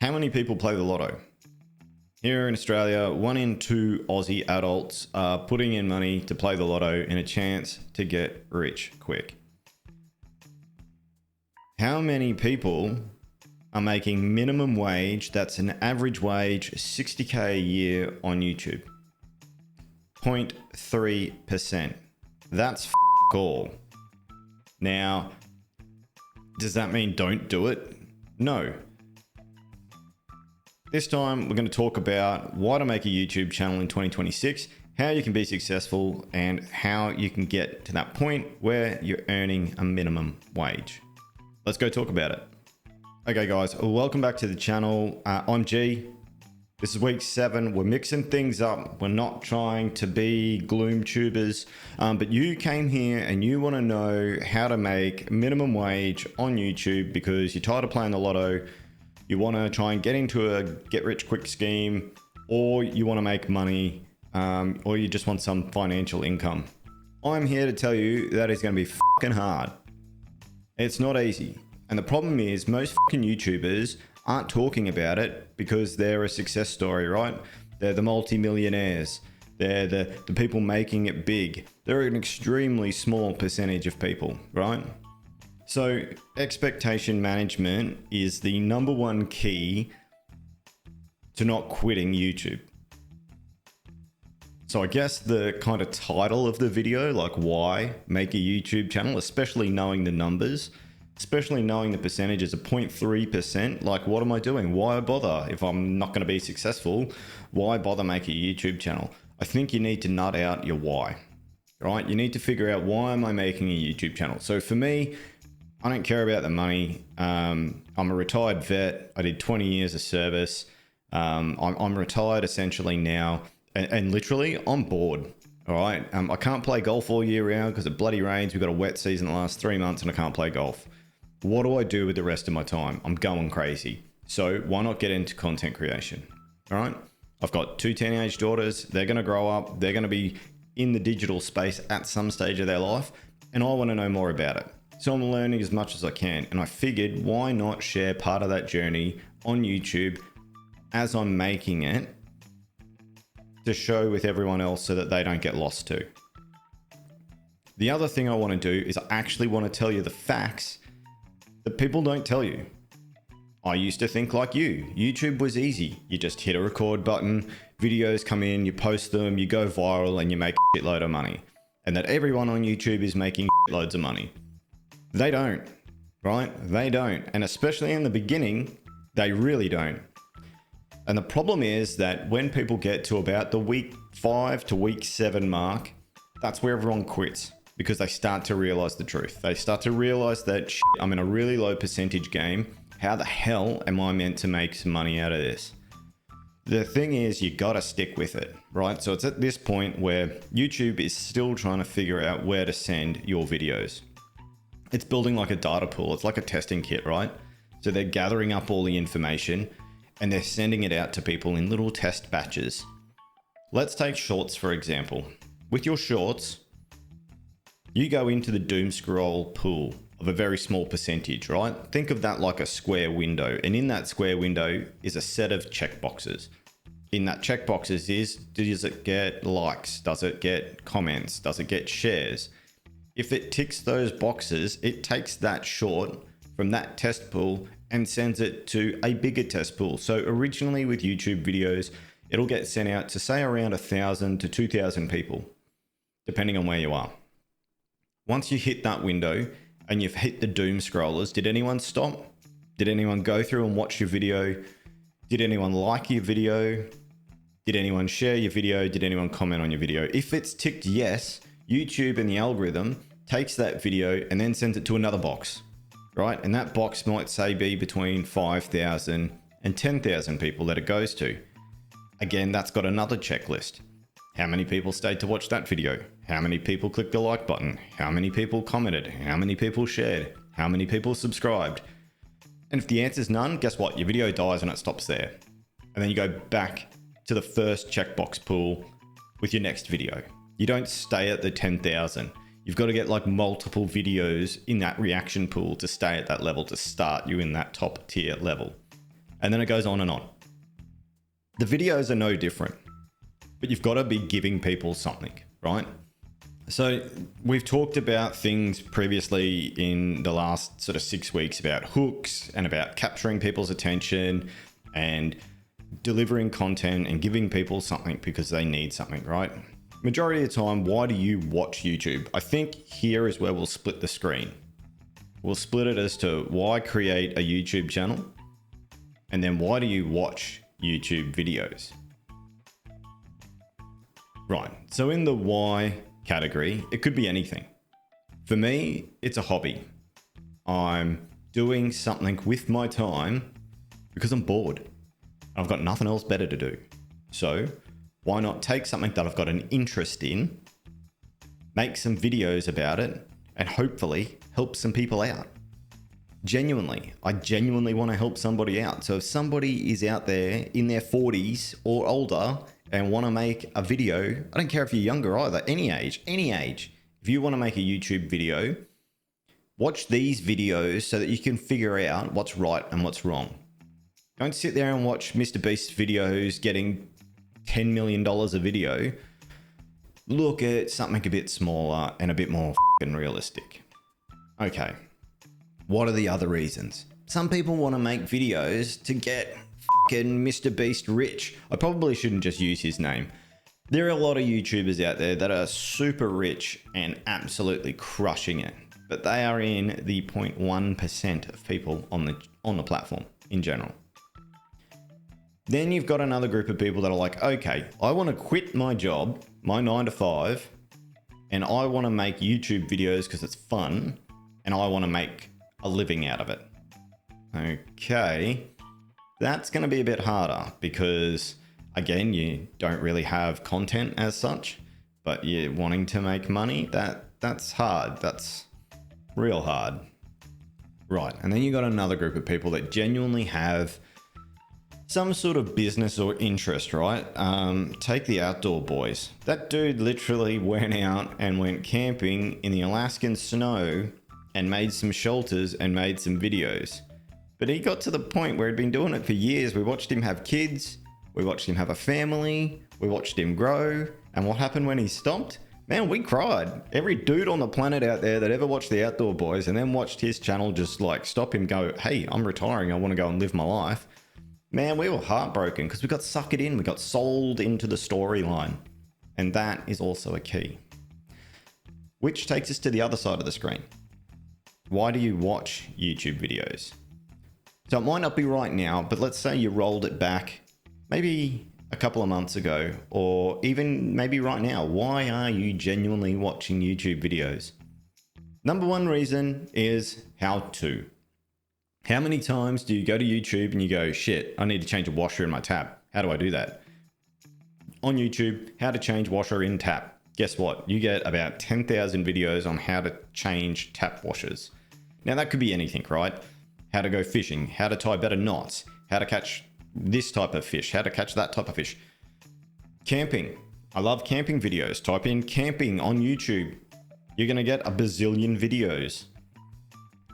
How many people play the lotto? Here in Australia, 1 in 2 Aussie adults are putting in money to play the lotto in a chance to get rich quick. How many people are making minimum wage, that's an average wage, 60k a year on YouTube? 0.3%. That's all. Now, does that mean don't do it? No. This time, we're going to talk about why to make a YouTube channel in 2026, how you can be successful, and how you can get to that point where you're earning a minimum wage. Let's go talk about it. Okay, guys, welcome back to the channel. I'm G. This is week 7. We're mixing things up. We're not trying to be gloom tubers, but you came here and you want to know how to make minimum wage on YouTube because you're tired of playing the lotto. You want to try and get into a get rich quick scheme, or you want to make money, or you just want some financial income. I'm here to tell you that it's going to be fucking hard. It's not easy. And the problem is most fucking YouTubers aren't talking about it because they're a success story, right? They're the multi-millionaires. They're the people making it big. They're an extremely small percentage of people, right? So expectation management is the number one key to not quitting YouTube. So I guess the kind of title of the video, like why make a YouTube channel, especially knowing the numbers, especially knowing the percentages of 0.3%, like what am I doing? Why bother? If I'm not going to be successful, why bother make a YouTube channel? I think you need to nut out your why, right? You need to figure out, why am I making a YouTube channel? So for me, I don't care about the money. I'm a retired vet. I did 20 years of service. I'm retired essentially now, and literally I'm bored. All right. I can't play golf all year round because it bloody rains. We've got a wet season the last 3 months and I can't play golf. What do I do with the rest of my time? I'm going crazy. So why not get into content creation? All right. I've got 2 teenage daughters. They're going to grow up. They're going to be in the digital space at some stage of their life. And I want to know more about it. So I'm learning as much as I can. And I figured, why not share part of that journey on YouTube as I'm making it to show with everyone else so that they don't get lost too. The other thing I want to do is I actually want to tell you the facts that people don't tell you. I used to think like you. YouTube was easy. You just hit a record button, videos come in, you post them, you go viral and you make a shitload of money. And that everyone on YouTube is making loads of money. They don't, right? They don't. And especially in the beginning, they really don't. And the problem is that when people get to about the week 5 to week 7 mark, that's where everyone quits because they start to realize the truth. They start to realize that shit, I'm in a really low percentage game. How the hell am I meant to make some money out of this? The thing is, you gotta stick with it, right? So it's at this point where YouTube is still trying to figure out where to send your videos. It's building like a data pool. It's like a testing kit, right? So they're gathering up all the information and they're sending it out to people in little test batches. Let's take shorts, for example. With your shorts, you go into the doom scroll pool of a very small percentage, right? Think of that like a square window. And in that square window is a set of checkboxes. In that checkboxes is, does it get likes? Does it get comments? Does it get shares? If it ticks those boxes, it takes that short from that test pool and sends it to a bigger test pool. So originally with YouTube videos, it'll get sent out to say around 1,000 to 2,000 people, depending on where you are. Once you hit that window and you've hit the doom scrollers, did anyone stop? Did anyone go through and watch your video? Did anyone like your video? Did anyone share your video? Did anyone comment on your video? If it's ticked yes, YouTube and the algorithm takes that video and then sends it to another box, right? And that box might say be between 5,000 and 10,000 people that it goes to. Again, that's got another checklist. How many people stayed to watch that video? How many people clicked the like button? How many people commented? How many people shared? How many people subscribed? And if the answer is none, guess what? Your video dies and it stops there. And then you go back to the first checkbox pool with your next video. You don't stay at the 10,000. You've got to get like multiple videos in that reaction pool to stay at that level, to start you in that top tier level. And then it goes on and on. The videos are no different, but you've got to be giving people something, right? So we've talked about things previously in the last sort of 6 weeks about hooks and about capturing people's attention and delivering content and giving people something because they need something, right? Majority of the time, why do you watch YouTube? I think here is where we'll split the screen. We'll split it as to why create a YouTube channel and then why do you watch YouTube videos? Right, so in the why category, it could be anything. For me, it's a hobby. I'm doing something with my time because I'm bored. I've got nothing else better to do. So why not take something that I've got an interest in, make some videos about it, and hopefully help some people out. I genuinely want to help somebody out. So if somebody is out there in their 40s or older and want to make a video, I don't care if you're younger either, any age, if you want to make a YouTube video, watch these videos so that you can figure out what's right and what's wrong. Don't sit there and watch Mr. Beast's videos getting $10 million a video. Look at something a bit smaller and a bit more fucking realistic. Okay. What are the other reasons? Some people want to make videos to get fucking Mr. Beast rich. I probably shouldn't just use his name. There are a lot of YouTubers out there that are super rich and absolutely crushing it, but they are in the 0.1% of people on the platform in general. Then you've got another group of people that are like, okay, I want to quit my job, my 9 to 5, and I want to make YouTube videos because it's fun, and I want to make a living out of it. Okay, that's going to be a bit harder because, again, you don't really have content as such, but you're wanting to make money. That's hard. That's real hard. Right, and then you got another group of people that genuinely have some sort of business or interest, right? Take the outdoor boys. That dude literally went out and went camping in the Alaskan snow and made some shelters and made some videos. But he got to the point where he'd been doing it for years. We watched him have kids. We watched him have a family. We watched him grow. And what happened when he stopped? Man, we cried. Every dude on the planet out there that ever watched the Outdoor Boys and then watched his channel just like stop him, go, hey, I'm retiring. I want to go and live my life. Man, we were heartbroken because we got suckered in. We got sold into the storyline. And that is also a key. Which takes us to the other side of the screen. Why do you watch YouTube videos? So it might not be right now, but let's say you rolled it back maybe a couple of months ago, or even maybe right now. Why are you genuinely watching YouTube videos? Number one reason is how to. How many times do you go to YouTube and you go, shit, I need to change a washer in my tap. How do I do that? On YouTube, how to change washer in tap. Guess what? You get about 10,000 videos on how to change tap washers. Now that could be anything, right? How to go fishing, how to tie better knots, how to catch this type of fish, how to catch that type of fish. Camping. I love camping videos. Type in camping on YouTube. You're going to get a bazillion videos.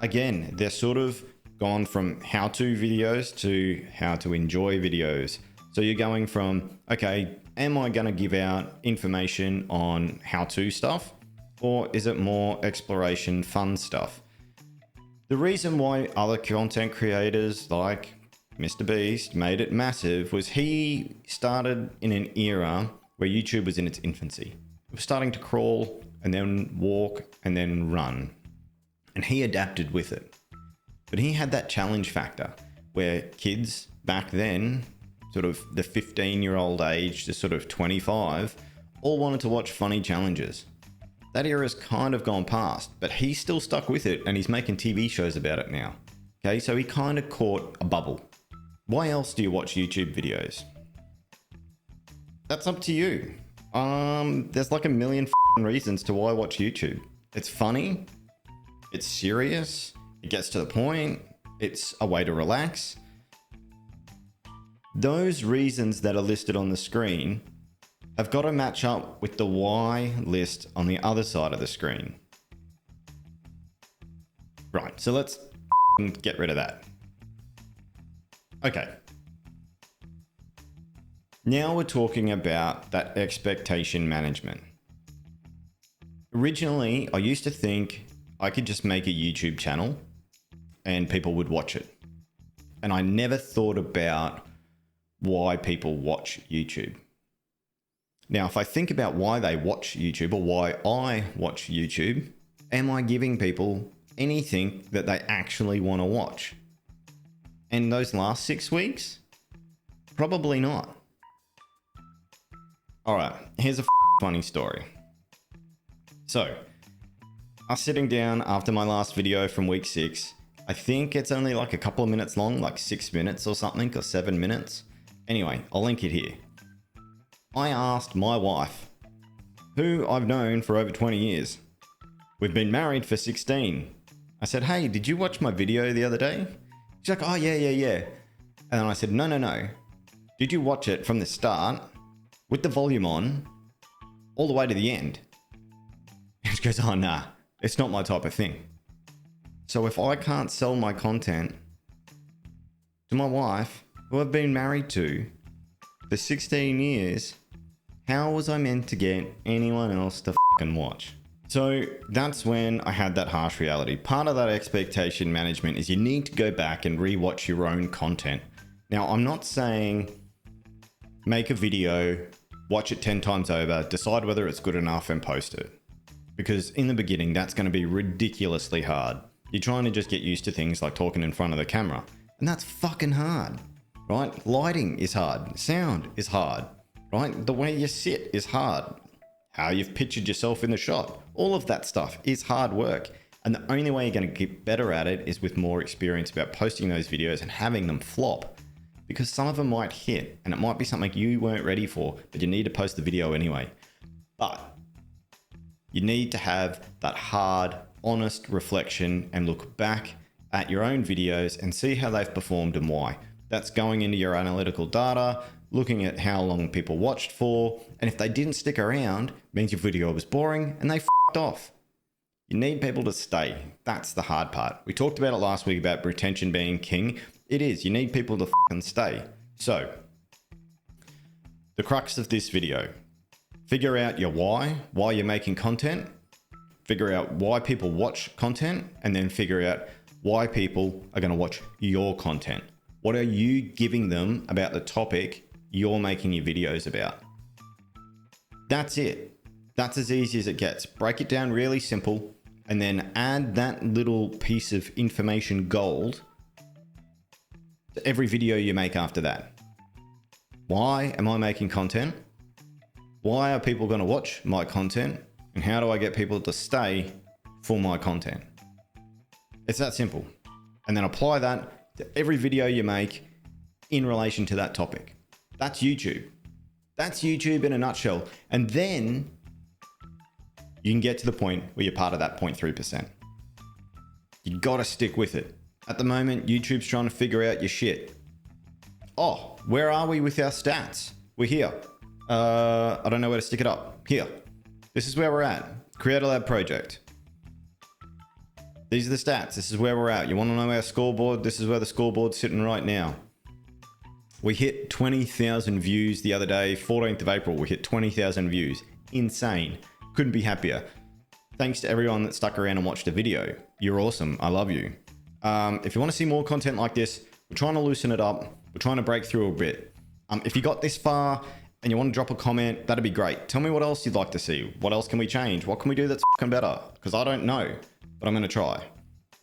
Again, they're sort of gone from how-to videos to how to enjoy videos. So you're going from, okay, am I going to give out information on how-to stuff? Or is it more exploration, fun stuff? The reason why other content creators like Mr. Beast made it massive was he started in an era where YouTube was in its infancy. It was starting to crawl and then walk and then run. And he adapted with it. But he had that challenge factor where kids back then, sort of the 15-year-old age to sort of 25, all wanted to watch funny challenges. That era's kind of gone past, but he's still stuck with it and he's making TV shows about it now. Okay, so he kind of caught a bubble. Why else do you watch YouTube videos? That's up to you. There's like a million reasons to why I watch YouTube. It's funny. It's serious. It gets to the point. It's a way to relax. Those reasons that are listed on the screen have got to match up with the why list on the other side of the screen. Right, so let's get rid of that. Okay, Now we're talking about that expectation management. Originally, I used to think I could just make a YouTube channel and people would watch it. And I never thought about why people watch YouTube. Now, if I think about why they watch YouTube or why I watch YouTube, am I giving people anything that they actually want to watch? And those last 6 weeks, probably not. All right, here's a funny story. So, I was sitting down after my last video from week 6. I think it's only like a couple of minutes long, like 6 minutes or something, or 7 minutes. Anyway, I'll link it here. I asked my wife, who I've known for over 20 years. We've been married for 16. I said, hey, did you watch my video the other day? She's like, oh, yeah. And then I said, no. Did you watch it from the start, with the volume on, all the way to the end? And she goes, oh, nah, it's not my type of thing. So if I can't sell my content to my wife, who I've been married to for 16 years, how was I meant to get anyone else to fucking watch? So that's when I had that harsh reality. Part of that expectation management is you need to go back and rewatch your own content. Now, I'm not saying make a video, watch it 10 times over, decide whether it's good enough and post it. Because in the beginning, that's going to be ridiculously hard. You're trying to just get used to things like talking in front of the camera. And that's fucking hard, right? Lighting is hard. Sound is hard, right? The way you sit is hard. How you've pictured yourself in the shot. All of that stuff is hard work. And the only way you're going to get better at it is with more experience about posting those videos and having them flop. Because some of them might hit and it might be something you weren't ready for, but you need to post the video anyway. But you need to have that hard, honest reflection and look back at your own videos and see how they've performed and why. That's going into your analytical data, looking at how long people watched for, and if they didn't stick around, means your video was boring and they f***ed off. You need people to stay. That's the hard part. We talked about it last week about retention being king. It is. You need people to f***ing stay. So, the crux of this video. Figure out your why you're making content. Figure out why people watch content, and then figure out why people are going to watch your content. What are you giving them about the topic you're making your videos about? That's it. That's as easy as it gets. Break it down really simple and then add that little piece of information gold to every video you make after that. Why am I making content? Why are people going to watch my content? And how do I get people to stay for my content? It's that simple. And then apply that to every video you make in relation to that topic. That's YouTube. That's YouTube in a nutshell. And then you can get to the point where you're part of that 0.3%. You gotta stick with it. At the moment, YouTube's trying to figure out your shit. Oh, where are we with our stats? We're here. I don't know where to stick it up. Here. This is where we're at. Creator Lab project. These are the stats. This is where we're at. You want to know our scoreboard? This is where the scoreboard's sitting right now. We hit 20,000 views the other day, 14th of April. We hit 20,000 views. Insane. Couldn't be happier. Thanks to everyone that stuck around and watched the video. You're awesome. I love you. If you want to see more content like this, we're trying to loosen it up. We're trying to break through a bit. If you got this far and you want to drop a comment, that'd be great. Tell me what else you'd like to see. What else can we change? What can we do that's fucking better? Because I don't know, but I'm going to try.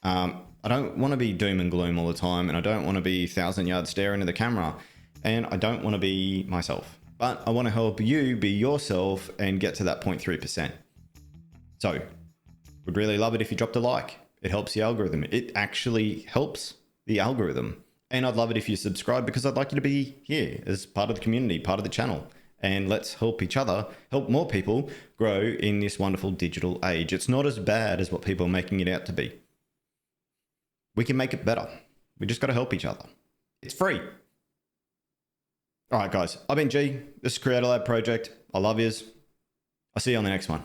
I don't want to be doom and gloom all the time, and I don't want to be 1,000 yards stare into the camera, and I don't want to be myself. But I want to help you be yourself and get to that 0.3%. So, would really love it if you dropped a like. It helps the algorithm. It actually helps the algorithm. And I'd love it if you subscribe, because I'd like you to be here as part of the community, part of the channel. And let's help each other, help more people grow in this wonderful digital age. It's not as bad as what people are making it out to be. We can make it better. We just got to help each other. It's free. All right, guys. I've been G. This is Creator Lab Project. I love yous. I'll see you on the next one.